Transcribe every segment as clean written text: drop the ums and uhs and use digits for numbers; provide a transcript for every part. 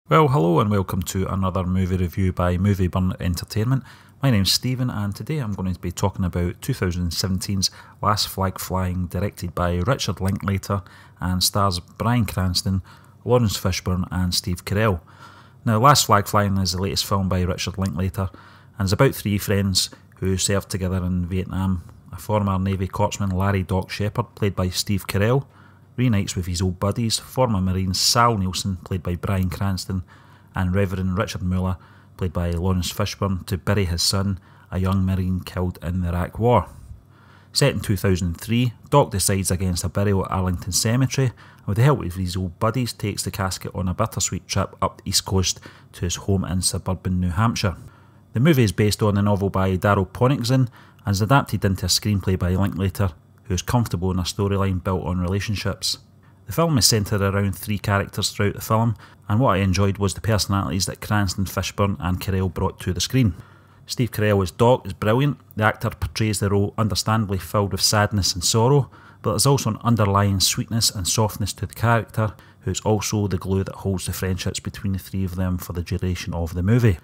Well, hello and welcome to another movie review by Fishburne Entertainment. My name's Stephen and today I'm going to be talking about 2017's Last Flag Flying, directed by Richard Linklater and stars Bryan Cranston, Laurence Fishburne and Steve Carell. Now, Last Flag Flying is the latest film by Richard Linklater and is about three friends who served together in Vietnam. A former Navy corpsman, Larry Doc Shepherd, played by Steve Carell, reunites with his old buddies, former Marine Sal Nielsen, played by Bryan Cranston, and Reverend Richard Muller, played by Laurence Fishburne, to bury his son, a young Marine killed in the Iraq War. Set in 2003, Doc decides against a burial at Arlington Cemetery, and with the help of his old buddies takes the casket on a bittersweet trip up the East Coast to his home in suburban New Hampshire. The movie is based on a novel by Darryl Ponickson and is adapted into a screenplay by Linklater, who is comfortable in a storyline built on relationships. The film is centred around three characters throughout the film, and what I enjoyed was the personalities that Cranston, Fishburne and Carell brought to the screen. Steve Carell as Doc is brilliant. The actor portrays the role understandably filled with sadness and sorrow, but there's also an underlying sweetness and softness to the character, who is also the glue that holds the friendships between the three of them for the duration of the movie.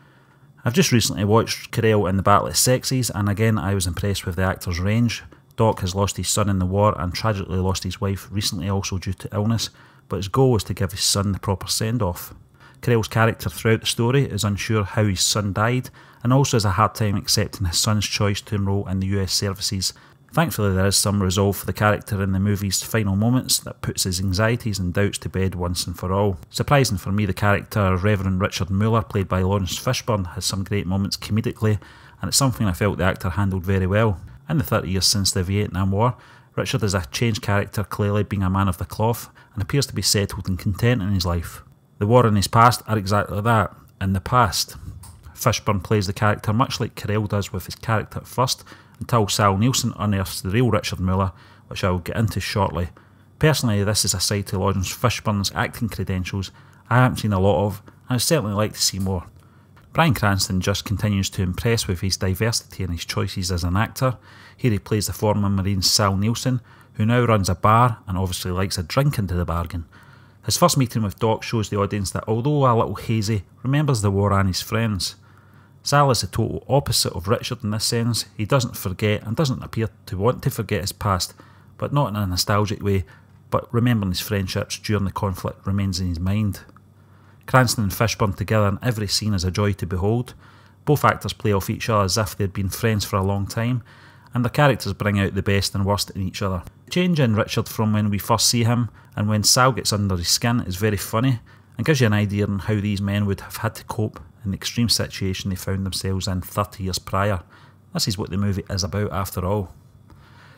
I've just recently watched Carell in The Battle of Sexes, and again I was impressed with the actor's range. Doc has lost his son in the war and tragically lost his wife recently, also due to illness, but his goal was to give his son the proper send-off. Carell's character throughout the story is unsure how his son died and also has a hard time accepting his son's choice to enrol in the US services. Thankfully there is some resolve for the character in the movie's final moments that puts his anxieties and doubts to bed once and for all. Surprising for me, the character Reverend Richard Muller, played by Laurence Fishburne, has some great moments comedically, and it's something I felt the actor handled very well. In the 30 years since the Vietnam War, Richard is a changed character, clearly being a man of the cloth, and appears to be settled and content in his life. The war and his past are exactly that, in the past. Fishburne plays the character much like Carell does with his character at first, until Sal Nielsen unearths the real Richard Muller, which I will get into shortly. Personally, this is a side to Laurence Fishburne's acting credentials I haven't seen a lot of, and I'd certainly like to see more. Bryan Cranston just continues to impress with his diversity and his choices as an actor. Here he plays the former Marine Sal Nielsen, who now runs a bar and obviously likes a drink into the bargain. His first meeting with Doc shows the audience that, although a little hazy, remembers the war and his friends. Sal is the total opposite of Richard in this sense. He doesn't forget and doesn't appear to want to forget his past, but not in a nostalgic way, but remembering his friendships during the conflict remains in his mind. Cranston and Fishburne together in every scene is a joy to behold. Both actors play off each other as if they'd been friends for a long time, and their characters bring out the best and worst in each other. The change in Richard from when we first see him and when Sal gets under his skin is very funny, and gives you an idea on how these men would have had to cope in the extreme situation they found themselves in 30 years prior. This is what the movie is about after all.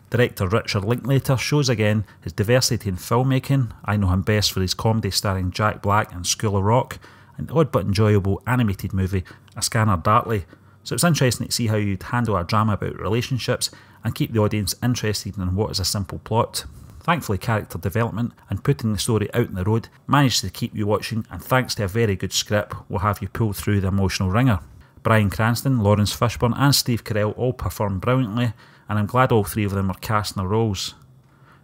Director Richard Linklater shows again his diversity in filmmaking. I know him best for his comedy starring Jack Black and School of Rock, and the odd but enjoyable animated movie A Scanner Darkly. So it's interesting to see how you'd handle a drama about relationships and keep the audience interested in what is a simple plot. Thankfully, character development and putting the story out on the road managed to keep you watching, and thanks to a very good script will have you pull through the emotional ringer. Bryan Cranston, Laurence Fishburne and Steve Carell all perform brilliantly, and I'm glad all three of them are cast in their roles.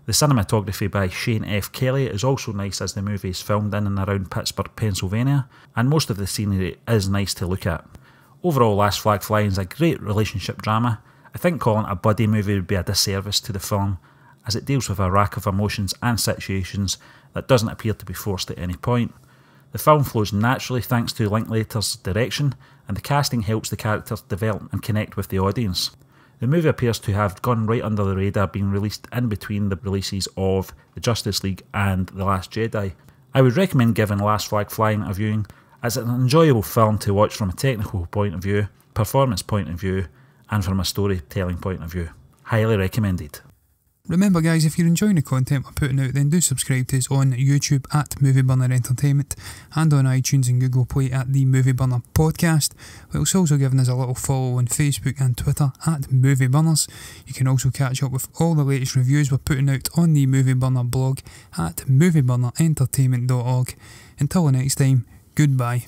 The cinematography by Shane F. Kelly is also nice, as the movie is filmed in and around Pittsburgh, Pennsylvania, and most of the scenery is nice to look at. Overall, Last Flag Flying is a great relationship drama. I think calling it a buddy movie would be a disservice to the film, as it deals with a rack of emotions and situations that doesn't appear to be forced at any point. The film flows naturally thanks to Linklater's direction, and the casting helps the characters develop and connect with the audience. The movie appears to have gone right under the radar, being released in between the releases of The Justice League and The Last Jedi. I would recommend giving Last Flag Flying a viewing, as it's an enjoyable film to watch from a technical point of view, performance point of view, and from a storytelling point of view. Highly recommended. Remember guys, if you're enjoying the content we're putting out, then do subscribe to us on YouTube at Fishburne Entertainment and on iTunes and Google Play at the Fishburne Podcast, whilst also giving us a little follow on Facebook and Twitter at Fishburners. You can also catch up with all the latest reviews we're putting out on the Fishburne blog at fishburneentertainment.org. Until the next time, goodbye.